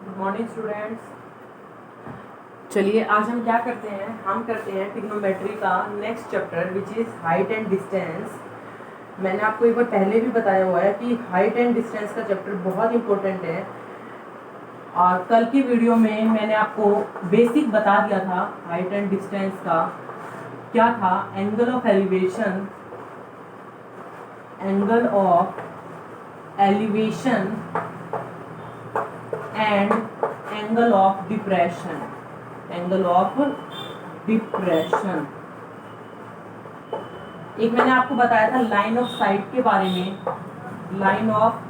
Good morning students. चलिए आज हम क्या करते हैं, हम करते हैं ट्रिग्नोमेट्री का next chapter which is height and distance. मैंने आपको एक बार पहले भी बताया हुआ है कि हाइट एंड डिस्टेंस का चैप्टर बहुत इंपॉर्टेंट है। और कल की वीडियो में मैंने आपको बेसिक बता दिया था हाइट एंड डिस्टेंस का क्या था। Angle of elevation, angle of elevation and angle of depression, angle of depression. एक मैंने आपको बताया था लाइन ऑफ साइट के बारे में, लाइन ऑफ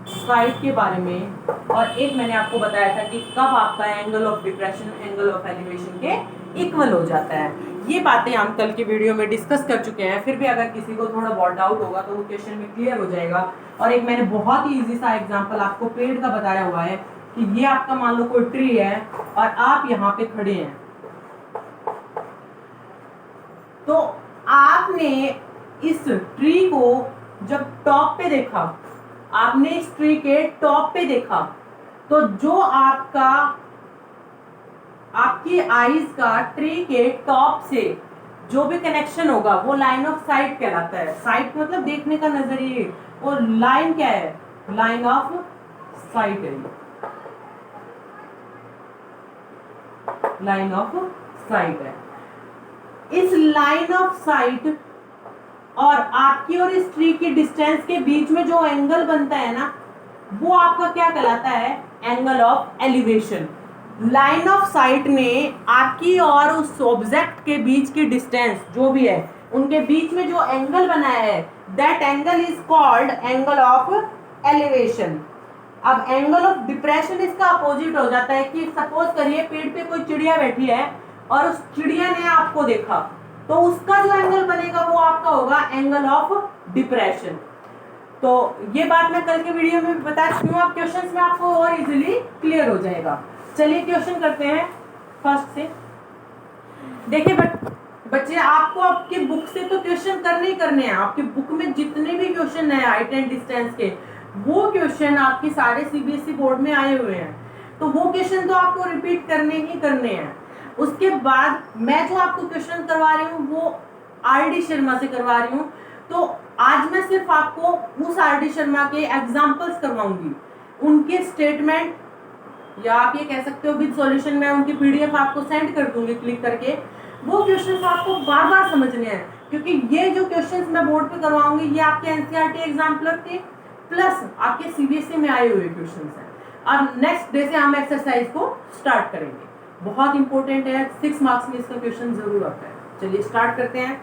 साइट के बारे में, और एक मैंने आपको बताया था कि कब आपका angle of depression angle of elevation के इक्वल हो जाता है। ये बातें हम कल की वीडियो में डिस्कस कर चुके हैं। फिर भी अगर किसी को थोड़ा बहुत डाउट होगा तो वो क्वेश्चन में क्लियर हो जाएगा। और एक मैंने बहुत ही इजी सा एग्जांपल आपको पेड़ का बताया हुआ है कि ये आपका मान लो कोई ट्री है और आप यहाँ पे खड़े हैं, तो आपने इस ट्री को जब टॉप पे देखा, आपने इस ट्री के टॉप पे देखा, तो जो आपकी आईज का ट्री के टॉप से जो भी कनेक्शन होगा वो लाइन ऑफ साइट कहलाता है। साइट मतलब देखने का नजरिए, और लाइन क्या है, लाइन ऑफ साइट है, लाइन ऑफ साइट है। इस लाइन ऑफ साइट और आपकी और इस ट्री की डिस्टेंस के बीच में जो एंगल बनता है ना, वो आपका क्या कहलाता है, angle of elevation. Line of site में आपकी और उस ऑब्जेक्ट के बीच की डिस्टेंस जो भी है, उनके बीच में जो एंगल बना है, that angle is called angle of elevation. अब एंगल ऑफ डिप्रेशन इसका अपोजिट हो जाता है कि सपोज करिए पेड़ पे कोई चिड़िया बैठी है और उस चिड़िया ने आपको देखा, तो उसका जो एंगल बनेगा वो आपका होगा एंगल ऑफ डिप्रेशन। तो ये बात मैं कल के वीडियो में बता चुकी हूँ, आप क्वेश्चंस में आपको और इजीली क्लियर हो जाएगा। चलिए क्वेश्चन करते हैं फर्स्ट से। देखिए बच्चे, आपको आपकी बुक से तो क्वेश्चन करने ही करने हैं। आपकी बुक में जितने भी क्वेश्चन है हाइट एंड डिस्टेंस के, वो क्वेश्चन आपके सारे सीबीएसई बोर्ड में आए हुए हैं, तो वो क्वेश्चन तो आपको रिपीट करने ही करने हैं। उसके बाद मैं जो आपको क्वेश्चन करवा रही हूँ वो आर.डी. शर्मा से करवा रही हूँ। तो आज मैं सिर्फ आपको उस आर.डी. शर्मा के एग्जाम्पल्स करवाऊंगी, उनके स्टेटमेंट, या आप ये कह सकते हो विद सॉल्यूशन में उनकी पीडीएफ आपको सेंड कर दूंगी क्लिक करके। वो क्वेश्चंस आपको बार बार समझने हैं, क्योंकि ये जो क्वेश्चंस मैं बोर्ड पे करवाऊंगी ये आपके एनसीईआरटी एग्जाम्पलर के प्लस आपके सीबीएसई में आए हुए क्वेश्चंस हैं। और नेक्स्ट डे से हम एक्सरसाइज को स्टार्ट करेंगे। बहुत इंपॉर्टेंट है, 6 मार्क्स में इसका क्वेश्चन जरूर आता है। चलिए स्टार्ट करते हैं।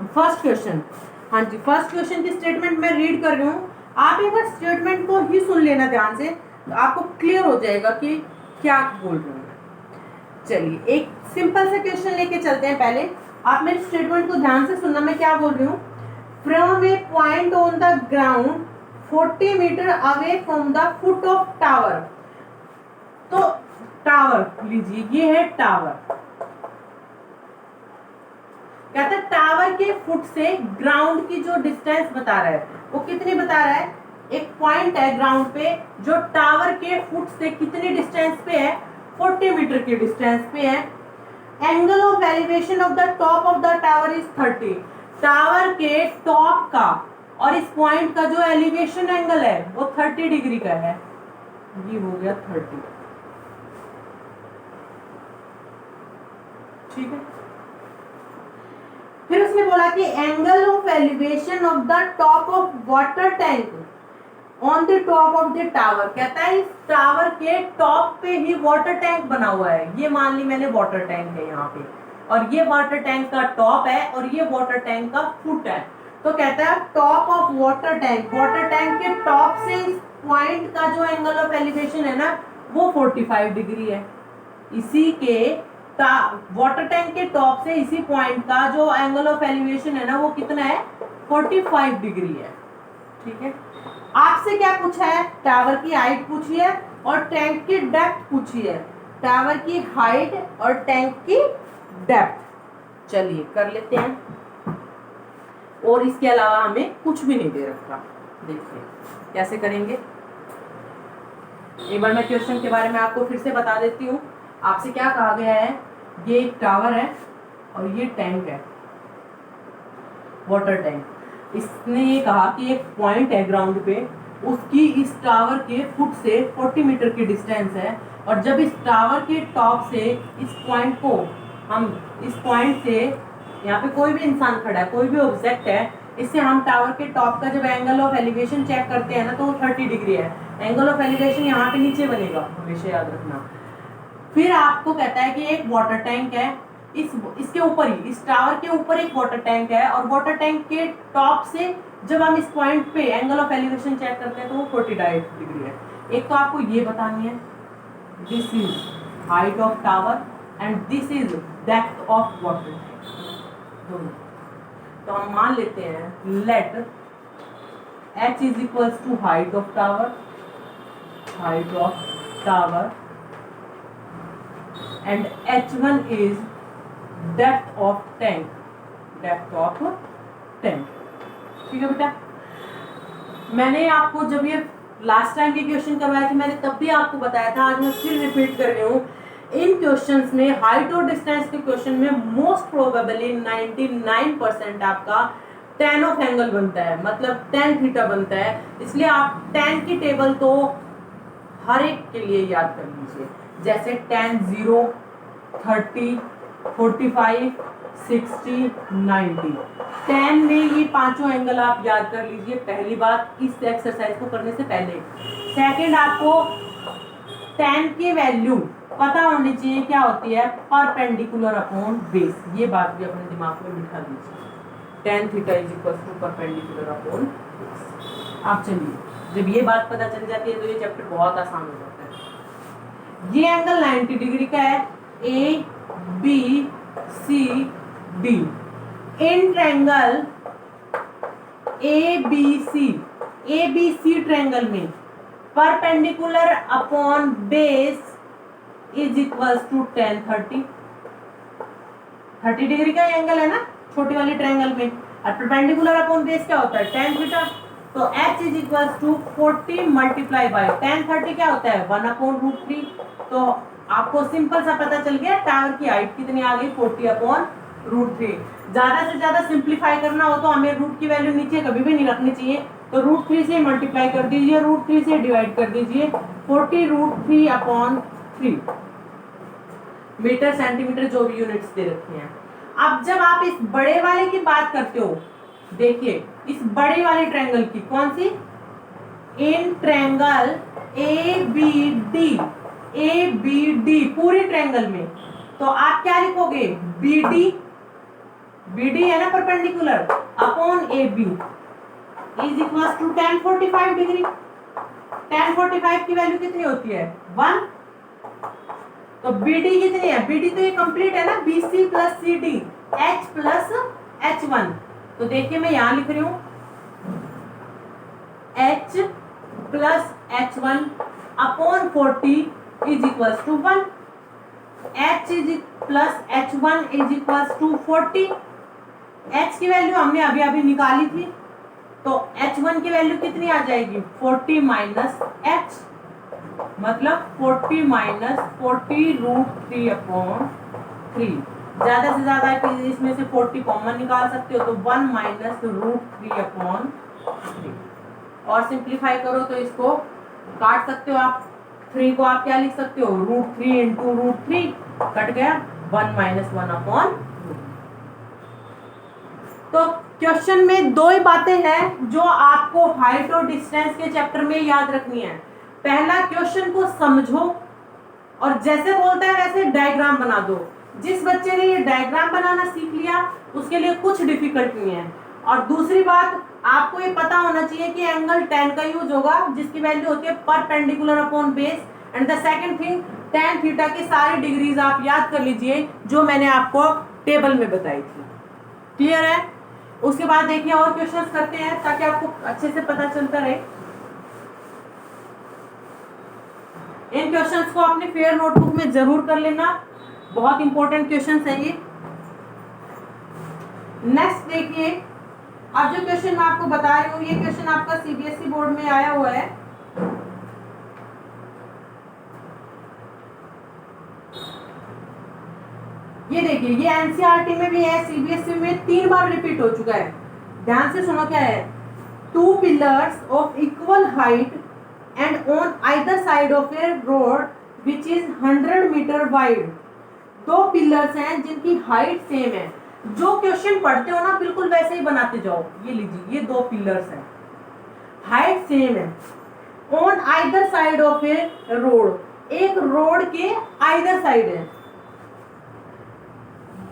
फर्स्ट क्वेश्चन, हाँ जी, फर्स्ट क्वेश्चन की स्टेटमेंट मैं रीड कर रही हूँ, आप एक बार स्टेटमेंट को ही सुन लेना ध्यान से, तो आपको क्लियर हो जाएगा कि क्या बोल रही हूँ। चलिए एक सिंपल सा क्वेश्चन लेके चलते हैं। पहले आप मेरे स्टेटमेंट को ध्यान से सुनना, मैं क्या बोल रही हूँ। From a point on the ground 40 metre away from the foot of tower. तो टावर लीजिए, ये है टावर। कहता है टावर के फुट से ग्राउंड की जो डिस्टेंस बता रहा है वो कितनी बता रहा है। एक पॉइंट है ग्राउंड पे जो टावर के फुट से कितनी डिस्टेंस पे है, 40 मीटर की डिस्टेंस पे है। Angle of elevation of the top of the tower is 30। Tower के टॉप का और इस पॉइंट का जो एलिवेशन एंगल है वो 30 डिग्री का है। ये हो गया 30, ठीक है। फिर उसने बोला कि angle of elevation of the top of water tank on the top of the tower. कहता है इस टावर के टॉप पे ही वाटर टैंक बना हुआ है। ये मान ली मैंने वाटर टैंक है यहाँ पे, और ये वाटर टैंक का टॉप है और ये वाटर टैंक का फुट है। तो कहता है top of water tank, water tank के टॉप से इस पॉइंट का जो एंगल ऑफ एलिवेशन है ना वो 45 डिग्री है। इसी के वाटर टैंक के टॉप से इसी पॉइंट का जो एंगल ऑफ एलिवेशन है ना वो कितना है, 45 डिग्री है, ठीक है। आपसे क्या पूछा है, टावर की हाइट पूछी है और टैंक की डेप्थ पूछी है। टावर की हाइट और टैंक की डेप्थ चलिए कर लेते हैं। और इसके अलावा हमें कुछ भी नहीं दे रखा। देखिए कैसे करेंगे। एक बार मैं क्वेश्चन के बारे में आपको फिर से बता देती हूँ। आपसे क्या कहा गया है, ये एक टावर है और ये टैंक है, वाटर टैंक। इसने ये कहा कि एक पॉइंट है ग्राउंड पे, उसकी इस टावर के फुट से 40 मीटर की डिस्टेंस है, और जब इस टावर के टॉप से इस पॉइंट को हम इस पॉइंट से, यहाँ पे कोई भी इंसान खड़ा है, कोई भी ऑब्जेक्ट है, इससे हम टावर के टॉप का जब एंगल ऑफ एलिवेशन चेक करते हैं ना तो वो 30 डिग्री है। एंगल ऑफ एलिवेशन यहाँ पे नीचे बनेगा, हमेशा याद रखना। फिर आपको कहता है कि एक वाटर टैंक है, इसके ऊपर ही, इस टावर के ऊपर एक वाटर टैंक है, और वाटर टैंक के टॉप से जब हम इस पॉइंट पे एंगल ऑफ एलिवेशन चेक करते हैं तो वो 45 डिग्री है। एक तो आपको ये बतानी है, this is height of tower and this is depth of water tank, दोनों। तो हम मान लेते हैं let h is equals to height of tower and h1 is depth of tank, ठीक है बेटा। मैंने आपको जब ये लास्ट टाइम के क्वेश्चन करवाए थे, मैंने तब भी आपको बताया था, आज मैं फिर रिपीट कर रही हूँ। इन क्वेश्चंस में, हाइट और डिस्टेंस के क्वेश्चन में मोस्ट प्रोबेबली 99% आपका tan ऑफ एंगल बनता है, मतलब tan थीटा बनता है। इसलिए आप tan की टेबल तो हर एक के लिए याद कर लीजिए, जैसे tan 0, 30, 45, 60, 90। tan में ये पांचों एंगल आप याद कर लीजिए, पहली बात इस एक्सरसाइज को करने से पहले। सेकंड, आपको tan की वैल्यू पता होनी चाहिए क्या होती है, परपेंडिकुलर अपॉन बेस। ये बात भी अपने दिमाग में बिठा दीजिए, tan theta is equal to perpendicular upon base. आप चलिए, जब ये बात पता चल जाती है तो ये चैप्टर बहुत आसान हो जाता है। ये एंगल 90 डिग्री का है, A B C D. In triangle A B C triangle में perpendicular upon base is equals to tan 30 degree का एंगल है ना छोटी वाली ट्रायंगल में, और परपेंडिकुलर अपॉन बेस क्या होता है, tan थीटा। तो h is equals to 40 multiply by tan 30 क्या होता है, 1/√3। तो आपको सिंपल सा पता चल गया टावर की हाइट कितनी आ गई, 40/√3। ज्यादा से ज्यादा सिंप्लीफाई करना हो तो हमें रूट की वैल्यू नीचे कभी भी नहीं रखनी चाहिए, तो √3 से मल्टीप्लाई कर दीजिए, √3 से डिवाइड कर दीजिए, 40√3/3 मीटर सेंटीमीटर जो भी यूनिट्स दे रखी हैं। अब जब आप इस बड़े वाले की बात करते हो, देखिए इस बड़ी वाली ट्रायंगल की, कौन सी, in triangle A B D पूरी ट्रायंगल में, तो आप क्या लिखोगे, बी डी है ना perpendicular, upon A B is equal to tan 45 degree. tan 45 की वैल्यू कितनी होती है, 1। तो बी डी कितनी है, बी डी तो ये कंप्लीट है ना, B C plus C D, H plus H1। तो देखिए मैं यहां लिख रही हूं H plus H1 upon 40 is equal to 1। H is plus H1 is equal to 40। H की वैल्यू हमने अभी अभी निकाली थी, तो H1 की वैल्यू कितनी आ जाएगी, 40 माइनस H, मतलब 40 माइनस 40√3/3। ज्यादा से ज्यादा इसमें से 40 कॉमन निकाल सकते हो, तो 1 माइनस √3/3। और सिंप्लीफाई करो तो इसको काट सकते हो आप, 3 को आप क्या लिख सकते हो, √3 इंटू √3, कट गया, 1 माइनस 1/। तो क्वेश्चन में दो ही बातें हैं जो आपको हाइट और डिस्टेंस के चैप्टर में याद रखनी है। पहला, क्वेश्चन को समझो और जैसे बोलता है वैसे डायग्राम बना दो। जिस बच्चे ने ये डायग्राम बनाना सीख लिया उसके लिए कुछ डिफिकल्ट नहीं है। और दूसरी बात, आपको ये पता होना चाहिए कि एंगल tan का यूज होगा जिसकी वैल्यू होती है perpendicular upon base. And the second thing, tan theta की सारी डिग्रीज आप याद कर लीजिए जो मैंने आपको टेबल में बताई थी। क्लियर है? उसके बाद देखिए और क्वेश्चंस करते हैं ताकि आपको अच्छे से पता चलता रहे। इन क्वेश्चंस को अपने फेयर नोटबुक में जरूर कर लेना, बहुत इंपॉर्टेंट क्वेश्चंस हैं ये। नेक्स्ट देखिए, अब जो क्वेश्चन मैं आपको बता रही हूँ ये क्वेश्चन आपका सीबीएसई बोर्ड में आया हुआ है। ये देखिए, ये एनसीईआरटी में भी है, सीबीएसई में 3 बार रिपीट हो चुका है। ध्यान से सुनो क्या है। 2 pillars of equal height and on either side of a road which is 100 metre wide. 2 pillars हैं जिनकी हाइट सेम है। जो क्वेश्चन पढ़ते हो ना बिल्कुल वैसे ही बनाते जाओ। ये लीजिए, ये 2 पिलर्स हैं, हाइट सेम है, on either side of a road, एक रोड के आइदर साइड है,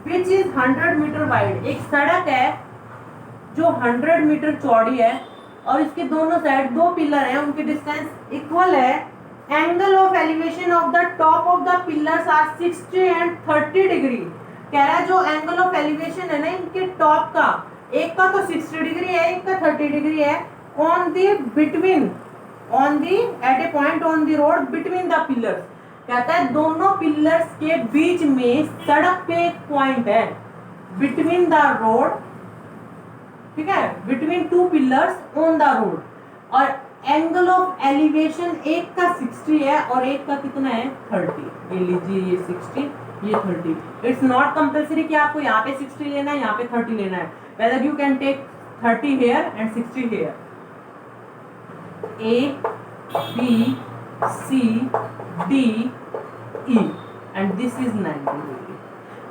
विच इज 100 मीटर वाइड। एक सड़क है जो 100 मीटर चौड़ी है और इसके दोनों साइड 2 पिलर हैं, उनकी डिस्टेंस इक्वल है। Angle of elevation of the top of the pillars are 60 and 30 degree. कह रहा है जो एंगल ऑफ एलिवेशन है ना इनके टॉप का, एक का तो 60 डिग्री है, एक का 30 डिग्री है, on the between, on the at a point on the road between the pillars. कहता है दोनों पिलर्स के बीच में सड़क पे एक पॉइंट है, बिटवीन द रोड, ठीक है, between 2 pillars on the road. और एंगल ऑफ एलिवेशन एक का 60 है और एक का कितना है 30। ये लीजिए, ये 60, ये 30। इट्स नॉट कंपल्सरी कि आपको यहाँ पे 60 लेना है, यहाँ पे 30 लेना है। Whether you can take 30 here and 60 here. A, B, C, D, E and this is 90 degree.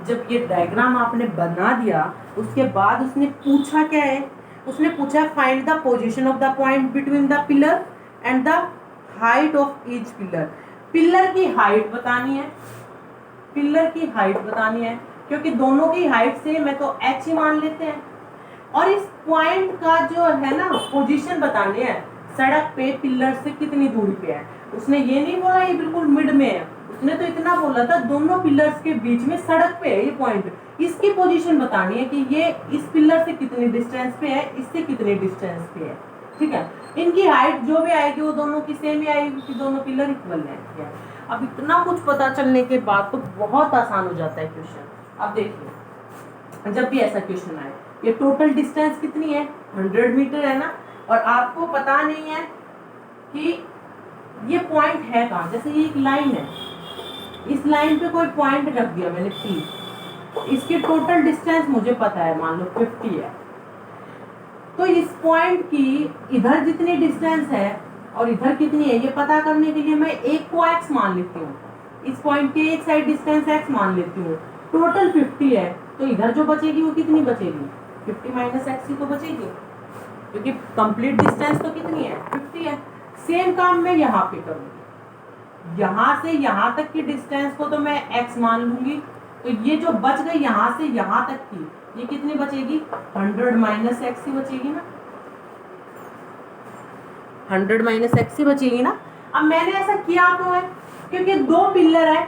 जब ये डायग्राम आपने बना दिया उसके बाद उसने पूछा क्या है, उसने पूछा find the position of the point between the pillar and the height of each pillar. Pillar की हाइट बतानी है, पिलर की हाइट बतानी है, क्योंकि दोनों की हाइट सेम है तो h ही मान लेते हैं। और इस पॉइंट का जो है ना पोजीशन बतानी है, सड़क पे पिलर से कितनी दूरी पे है। उसने ये नहीं बोला ये बिल्कुल मिड में है, उसने तो इतना बोला था दोनों पिलर्स के बीच में सड़क पे है ये पॉइंट। इसकी पोजीशन बतानी है कि ये इस पिलर से कितनी डिस्टेंस पे है, इससे कितनी डिस्टेंस पे है, ठीक है। इनकी हाइट जो भी आएगी वो दोनों की सेम ही आएगी क्योंकि दोनों पिलर इक्वल है। अब इतना कुछ पता चलने के बाद तो बहुत आसान हो जाता है क्वेश्चन। अब देखिए, जब भी ऐसा क्वेश्चन आए, ये टोटल डिस्टेंस कितनी है 100 मीटर है ना, और आपको पता नहीं है कि ये पॉइंट है कहाँ। जैसे ये एक लाइन है, इस लाइन पे कोई पॉइंट रख दिया मैंने P, इसकी टोटल डिस्टेंस मुझे पता है मान लो 50 है, तो इस पॉइंट की इधर जितनी डिस्टेंस है और इधर कितनी है ये पता करने के लिए मैं एक को x मान लेती हूँ, इस पॉइंट के एक साइड डिस्टेंस x मान लेती हूँ। टोटल 50 है तो इधर जो बचेगी वो कितनी बचेगी, 50 माइनस x ही तो बचेगी, क्योंकि कंप्लीट डिस्टेंस तो कितनी है 50 है। सेम काम मैं यहाँ पे करूँगी, यहाँ से यहाँ तक की डिस्टेंस को तो मैं x मान लूंगी, तो ये जो बच गई यहाँ से यहाँ तक की ये कितनी बचेगी 100 माइनस x ही बचेगी ना, 100 माइनस x ही बचेगी ना। अब मैंने ऐसा किया क्यों है, क्योंकि 2 पिलर है,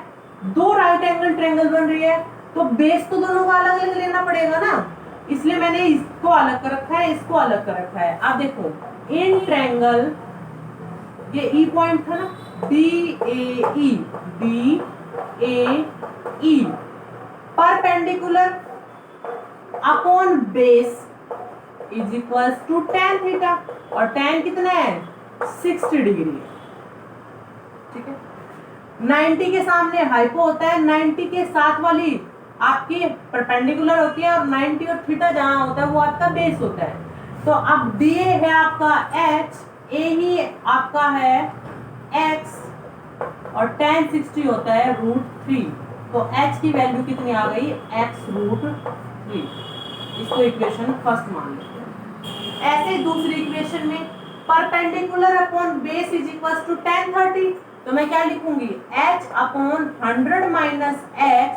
2 राइट एंगल ट्रायंगल बन रही है, तो बेस तो दोनों का अलग अलग लेना पड़ेगा ना, इसलिए मैंने इसको अलग कर रखा है, इसको अलग कर रखा है। अब देखो इन ट्रायंगल, ये ई पॉइंट था ना, BAE, BAE perpendicular upon base is equals to tan theta, और tan कितना है 60 डिग्री, ठीक है। 90 के सामने हाइपो होता है, 90 के साथ वाली आपकी परपेंडिकुलर होती है, और 90 और थीटा जहां होता है वो आपका बेस होता है। तो अब BA है आपका h, AE आपका है x, और tan 60 होता है √3, तो h की वैल्यू कितनी आ गई x√3। इसको इक्वेशन फर्स्ट मान लेते हैं। ऐसे दूसरी इक्वेशन में perpendicular upon base is equals to tan 30, तो मैं क्या लिखूंगी h upon 100 minus x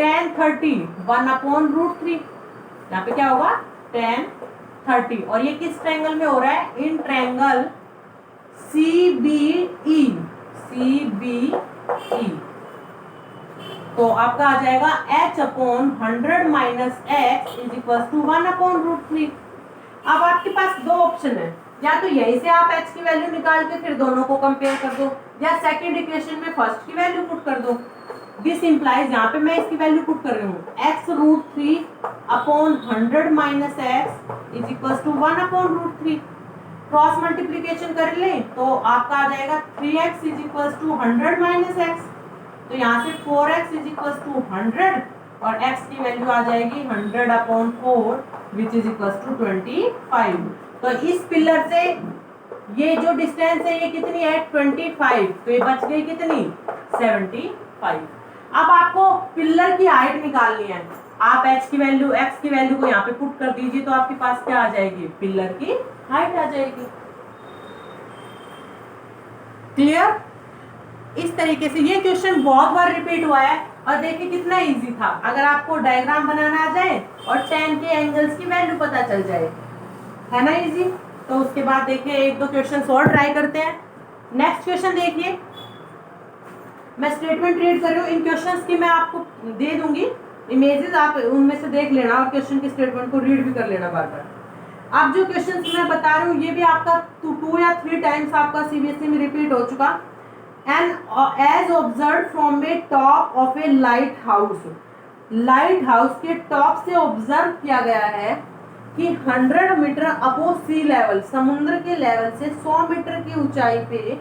tan 30 1 upon √3। यहाँ पे क्या होगा tan 30, और ये किस ट्रायंगल में हो रहा है, इन ट्रायंगल CBE, CBE। तो आपका आ जाएगा h upon 100 minus x is equal to 1 upon √3। अब आपके पास 2 ऑप्शन है, या तो यहीं से आप h की वैल्यू निकाल के फिर दोनों को कंपेयर कर दो, या सेकंड इक्वेशन में फर्स्ट की वैल्यू पुट कर दो। दिस इंप्लाइज, यहाँ पे मैं इसकी वैल्यू पुट कर रही हूँ x√3 upon 100 minus x is equal to 1 upon √3। Cross multiplication कर लें तो आपका आ जाएगा 3x is equal to 100 minus x, तो यहाँ से 4x इज इक्वल टू 100 और x की वैल्यू आ जाएगी 100/4 विच इज इक्वल टू 25। तो इस पिलर से ये जो डिस्टेंस है ये कितनी है 25, तो ये बच गई कितनी 75। अब आपको पिलर की हाइट निकालनी है। आप x की वैल्यू को यहाँ पे पुट कर दीजिए तो आपके पास क्या आ जाएगी, पिलर की हाइट आ जाएगी। क्लियर? इस तरीके से ये क्वेश्चन बहुत बार रिपीट हुआ है और देखिए कितना इजी था। अगर आपको डायग्राम बनाना आ जाए और tan के एंगल्स की वैल्यू पता चल जाए, है ना इजी। तो उसके बाद देखिए एक दो क्वेश्चन और ट्राई करते हैं। नेक्स्ट क्वेश्चन देखिए, मैं स्टेटमेंट रीड कर रही हूँ, इन क्वेश्चंस की मैं आपको दे दूंगी इमेजेस, आप उनमें से देख लेना और क्वेश्चन के स्टेटमेंट को रीड भी कर लेना बार बार। अब जो क्वेश्चन मैं बता रही हूँ ये भी आपका 2 या 3 टाइम्स आपका सीबीएसई में रिपीट हो चुका। And as observe from a top of a lighthouse, lighthouse के टॉप से ऑब्जर्व किया गया है कि 100 मीटर अबोव सी लेवल, समुद्र के लेवल से 100 मीटर की ऊंचाई पे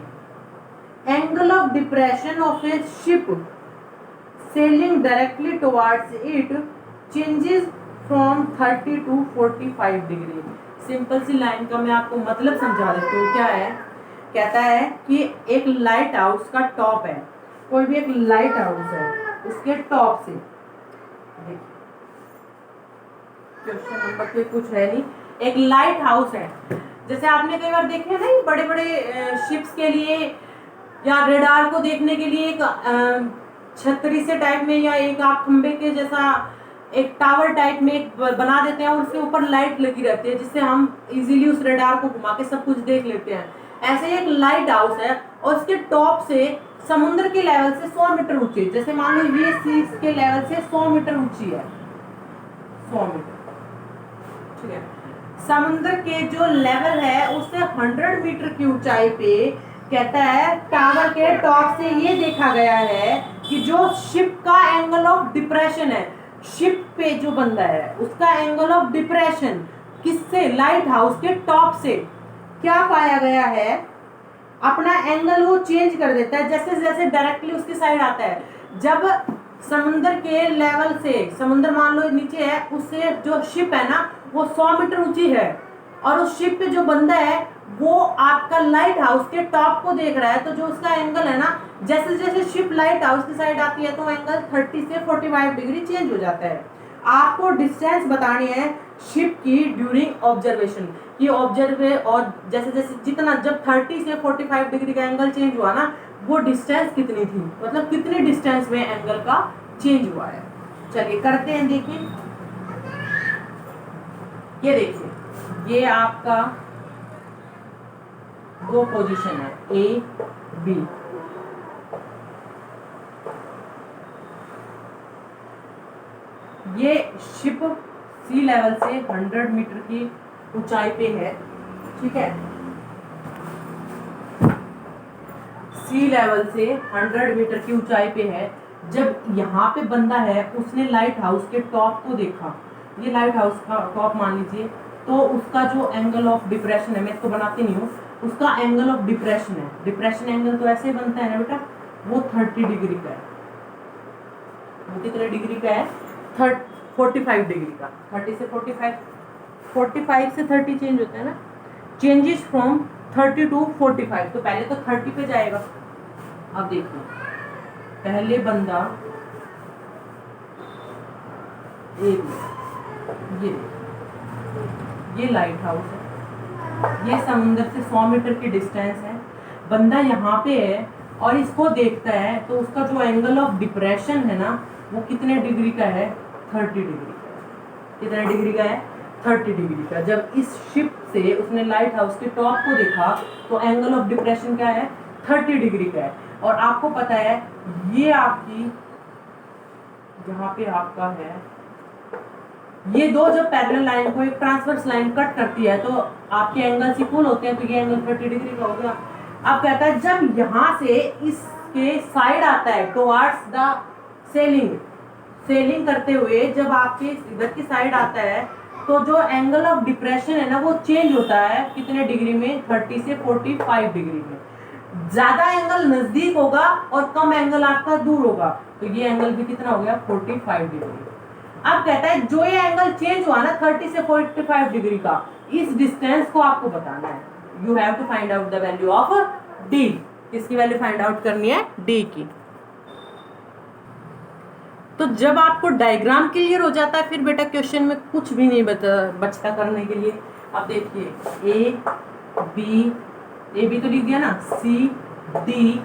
angle of depression of a ship sailing directly towards it changes from 30 to 45 degree. Simple sea line का मैं आपको मतलब समझा देती हूँ। क्या है, कहता है कि एक लाइट हाउस का टॉप है, कोई भी एक लाइट हाउस है, उसके टॉप से, क्वेश्चन नंबर पे कुछ है नहीं, एक लाइट हाउस है। जैसे आपने कई बार देखे ना बड़े बड़े शिप्स के लिए या रेडार को देखने के लिए एक छतरी से टाइप में या एक आप खंबे के जैसा एक टावर टाइप में एक बना देते हैं और उसके ऊपर लाइट लगी रहती है जिससे हम इजीली उस रेडार को घुमा के सब कुछ देख लेते हैं। ऐसे एक लाइट हाउस है और उसके टॉप से समुद्र के लेवल से 100 मीटर ऊंची, जैसे मान लो ये सी के लेवल से 100 मीटर ऊंची है, 100 मीटर, ठीक है। समुद्र के जो लेवल है उससे 100 मीटर की ऊंचाई पे कहता है टावर के टॉप से ये देखा गया है कि जो शिप का एंगल ऑफ डिप्रेशन है, शिप पे जो बंदा है उसका एंगल ऑफ डिप्रेशन किससे, लाइट हाउस के टॉप से क्या पाया गया है, अपना एंगल वो चेंज कर देता है जैसे जैसे डायरेक्टली उसकी साइड आता है। जब समुद्र के लेवल से, समुद्र मान लो नीचे है, उससे जो शिप है ना वो 100 मीटर ऊंची है और उस शिप पे जो बंदा है वो आपका लाइट हाउस के टॉप को देख रहा है, तो जो उसका एंगल है ना, जैसे जैसे शिप लाइट हाउस की साइड आती है तो एंगल 30 से 45 डिग्री चेंज हो जाता है। आपको डिस्टेंस बतानी है शिप की ड्यूरिंग ऑब्जर्वेशन, ये ऑब्जर्व और जैसे जैसे जितना जब 30 से 45 डिग्री का एंगल चेंज हुआ ना, वो डिस्टेंस कितनी थी, मतलब कितनी डिस्टेंस में एंगल का चेंज हुआ है। चलिए करते हैं, देखिए ये देखिए ये आपका दो पोजीशन है ए बी, ये शिप सी लेवल से 100 मीटर की ऊंचाई पे है, ठीक है, सी लेवल से 100 मीटर की ऊंचाई पे है। जब यहाँ पे बंदा है उसने लाइट हाउस के टॉप को देखा, ये लाइट हाउस का टॉप मान लीजिए, तो उसका जो एंगल ऑफ डिप्रेशन है, मैं इसको बनाती नहीं हूँ, उसका एंगल ऑफ डिप्रेशन है, डिप्रेशन एंगल तो ऐसे बनता है ना बेटा, वो 30 डिग्री का है। वो कितने डिग्री का है, 45 डिग्री का, 30 से 45 से 30 चेंज होता है ना, चेंजेस फ्रॉम 30 to 45, तो पहले तो 30 पे जाएगा। अब देखो पहले बंदा ये लाइट हाउस है, ये समुद्र से 100 मीटर की डिस्टेंस है, बंदा यहाँ पे है और इसको देखता है, तो उसका जो एंगल ऑफ डिप्रेशन है ना वो कितने डिग्री का है, 30 डिग्री का है। कितने डिग्री का है, 30 डिग्री का। जब इस शिप से उसने लाइट हाउस के टॉप को देखा तो एंगल ऑफ डिप्रेशन क्या है, 30 डिग्री का है। और आपको पता है ये आपकी यहाँ पे आपका है, ये दो जब पैरेलल लाइन को एक ट्रांसवर्स लाइन कट करती है तो आपके एंगल्स इक्वल होते हैं, तो ये एंगल 30 डिग्री का हो गया। अब कहता है जब यहाँ से इसके साइड आता है टुवर्ड्स द सेलिंग करते हुए जब आपके इधर की साइड आता है तो जो एंगल ऑफ डिप्रेशन है ना वो चेंज होता है कितने डिग्री में, 30 से 45 डिग्री में। ज्यादा एंगल नजदीक होगा और कम एंगल आपका दूर होगा, तो ये एंगल भी कितना हो गया, 45 डिग्री। अब कहता है जो ये एंगल चेंज हुआ ना 30 से 45 डिग्री का, इस डिस्टेंस को आपको बताना है। You have to find out the value of D. किसकी वैल्यू फाइंड आउट करनी है? डी की। तो जब आपको डायग्राम क्लियर हो जाता है फिर बेटा क्वेश्चन में कुछ भी नहीं बचता करने के लिए। अब देखिए ए बी तो लिख दिया ना, सी डी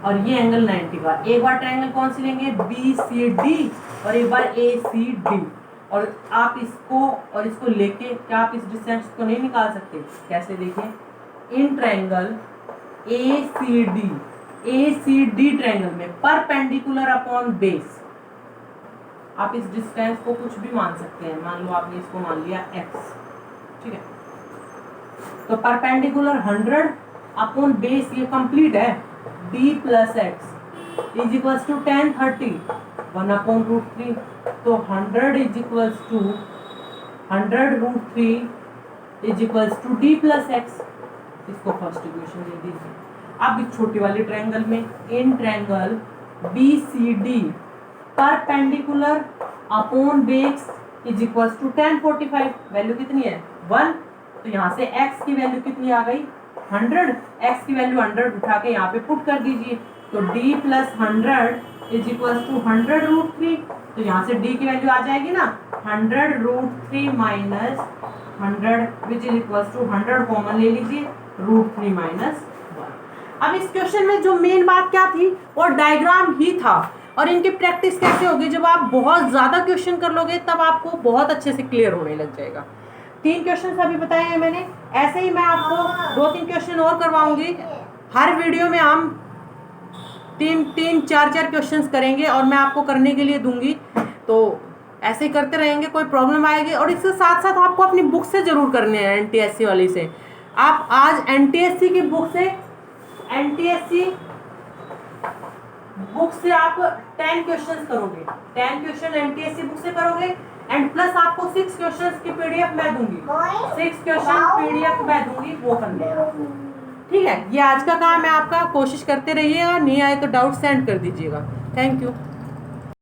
और ये एंगल 90 का। एक बार ट्रायंगल कौन सी लेंगे? बी सी डी और एक बार ए सी डी। और आप इसको और इसको लेके क्या आप इस डिस्टेंस को नहीं निकाल सकते? कैसे? देखिए, in triangle A C D triangle में परपेंडिकुलर अपॉन बेस आप इस डिस्टेंस को कुछ भी मान सकते हैं। मान लो आपने इसको मान लिया x, ठीक है, तो परपेंडिकुलर 100 अपॉन बेस ये कंप्लीट है, d plus x is equals to 10 30 1 अपॉन रूट 3। तो 100 is equals to 100 root 3 is equals to d plus x। इसको फर्स्ट इक्वेशन दे दीजिए। अब इस छोटी वाली ट्रायंगल में in triangle BCD perpendicular upon base is equals to 10 45। Value कितनी है? 1। तो यहाँ से x की वैल्यू कितनी आ गई? 100। x की वैल्यू 100 उठा के यहाँ पे पुट कर दीजिए। तो d plus 100 is equals to 100 root 3। तो यहाँ से d की वैल्यू आ जाएगी ना 100 root 3 minus 100 which is equals to 100 common ले लीजिए, रूट 3 माइनस 1। अब इस क्वेश्चन में जो मेन बात क्या थी और डायग्राम ही था। और इनकी प्रैक्टिस कैसे होगी? जब आप बहुत ज़्यादा क्वेश्चन कर लोगे तब आपको बहुत अच्छे से क्लियर होने लग जाएगा। 3 क्वेश्चन अभी बताए हैं मैंने, ऐसे ही मैं आपको 2-3 क्वेश्चन और करवाऊंगी। हर वीडियो में हम 3-3 4-4 क्वेश्चन करेंगे और मैं आपको करने के लिए दूंगी। तो ऐसे ही करते रहेंगे, कोई प्रॉब्लम आएगी। और इसके साथ साथ आपको अपनी बुक से जरूर करने हैं, NTSC वाली से। आप आज NTSC की बुक से आप 10 क्वेश्चंस करोगे, 10 क्वेश्चन NTSC बुक से करोगे एंड प्लस आपको 6 क्वेश्चंस की PDF मैं दूंगी, 6 क्वेश्चन PDF मैं दूंगी, वो करने हैं आपको। ठीक है, ये आज का काम है आपका। कोशिश करते रहिएगा, नहीं आए तो डाउट सेंड कर दीजिएगा। Thank you.